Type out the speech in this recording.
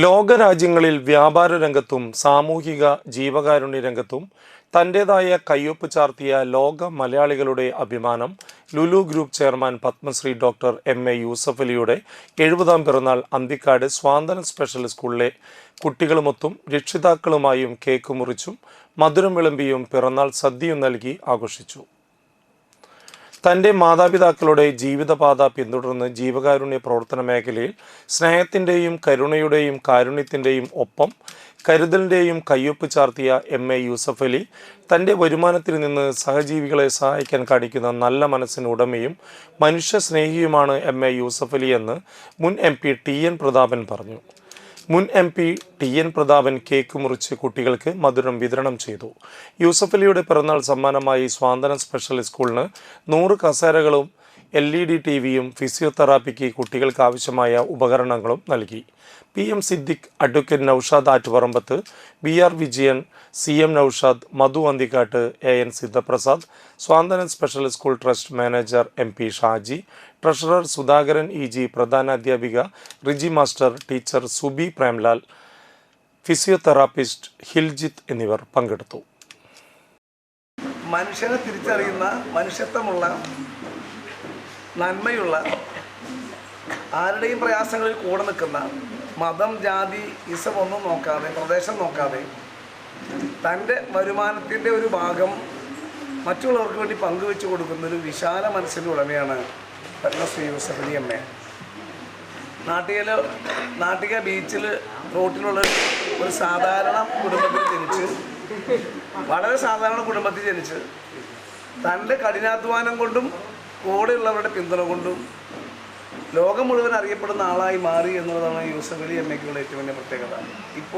ലോകരാജ്യങ്ങളിൽ വ്യാപാര രംഗത്തും സാമൂഹിക ജീവകാരുണ്യ രംഗത്തും തൻ്റേതായ കയ്യൊപ്പ് ചാർത്തിയ ലോക മലയാളികളുടെ അഭിമാനം Lulu group chairman Padmashri doctor M A. യൂസഫലിയുടെ 70-ാം പിറന്നാൾ അന്തിക്കാട് സ്വാന്തന സ്പെഷ്യൽ സ്കൂളിലെ കുട്ടികളുമൊത്തും രക്ഷിതാക്കളുമായും കേക്ക് മുറിച്ചും മധുരം വിളമ്പിയും പിറന്നാൾ സദ്യയും നൽകി ആഘോഷിച്ചു. തൻ്റെ മാതാപിതാക്കളുടെ ജീവിതപാത പിന്തുടർന്ന് ജീവകാരുണ്യ പ്രവർത്തന മേഖലയിൽ സ്നേഹത്തിൻ്റെയും കരുണയുടെയും കാരുണ്യത്തിൻ്റെയും ഒപ്പം കരുതലിൻ്റെയും കയ്യൊപ്പ് ചാർത്തിയ എം.എ. യൂസഫലി തൻ്റെ വരുമാനത്തിൽ നിന്ന് സഹജീവികളെ സഹായിക്കാൻ കാണിക്കുന്ന നല്ല മനസ്സിന് ഉടമയും മനുഷ്യസ്നേഹിയുമാണ് എം.എ. യൂസഫലി എന്ന് മുൻ എം.പി. ടി.എൻ. പ്രതാപൻ പറഞ്ഞു. മുൻ എം.പി. ടി.എൻ. പ്രതാപൻ കേക്ക് മുറിച്ച് കുട്ടികൾക്ക് മധുരം വിതരണം ചെയ്തു. യൂസഫലിയുടെ പിറന്നാൾ സമ്മാനമായി സ്വാന്തന സ്പെഷ്യൽ സ്കൂളിന് 100 കസേരകളും LED TV-യും ഫിസിയോതെറാപ്പിക്ക് കുട്ടികൾക്ക് ആവശ്യമായ ഉപകരണങ്ങളും നൽകി. PM Siddique, advocate Noushad Attuparambath, BR Vijayan, CM Noushad, Madhu Anthikkad, AN Sidhaprasad, Swanthana special school trust manager MP Shaji, treasurer Sudhakaran EG, പ്രധാനാധ്യാപിക Riji master, teacher Subi Premlal, physiotherapist Hiljith എന്നിവർ പങ്കെടുത്തു. മനുഷ്യനെ തിരിച്ചറിയുന്ന, മനുഷ്യത്വമുള്ള, നന്മയുള്ള, ആരുടെയും പ്രയാസങ്ങളിൽ കൂടെ നിൽക്കുന്ന, മതം, ജാതി, ഇസം ഒന്നും നോക്കാതെ, പ്രദേശം നോക്കാതെ തൻ്റെ വരുമാനത്തിൻ്റെ ഒരു ഭാഗം മറ്റുള്ളവർക്ക് വേണ്ടി പങ്കുവെച്ച് കൊടുക്കുന്നൊരു വിശാല മനസ്സിൻ്റെ ഉടമയാണ് പത്മശ്രീ യൂസഫലി എം.എ. നാട്ടിക ബീച്ചിൽ റോട്ടിലുള്ള ഒരു സാധാരണ കുടുംബത്തിൽ ജനിച്ച്, വളരെ സാധാരണ കുടുംബത്തിൽ ജനിച്ച് തൻ്റെ കഠിനാധ്വാനം കൊണ്ടും കൂടെയുള്ളവരുടെ പിന്തുണ കൊണ്ടും ലോകം മുഴുവൻ അറിയപ്പെടുന്ന ആളായി മാറി എന്നുള്ളതാണ് യൂസഫലി എം.എക്കുള്ള ഏറ്റവും വലിയ പ്രത്യേകത. ഇപ്പോൾ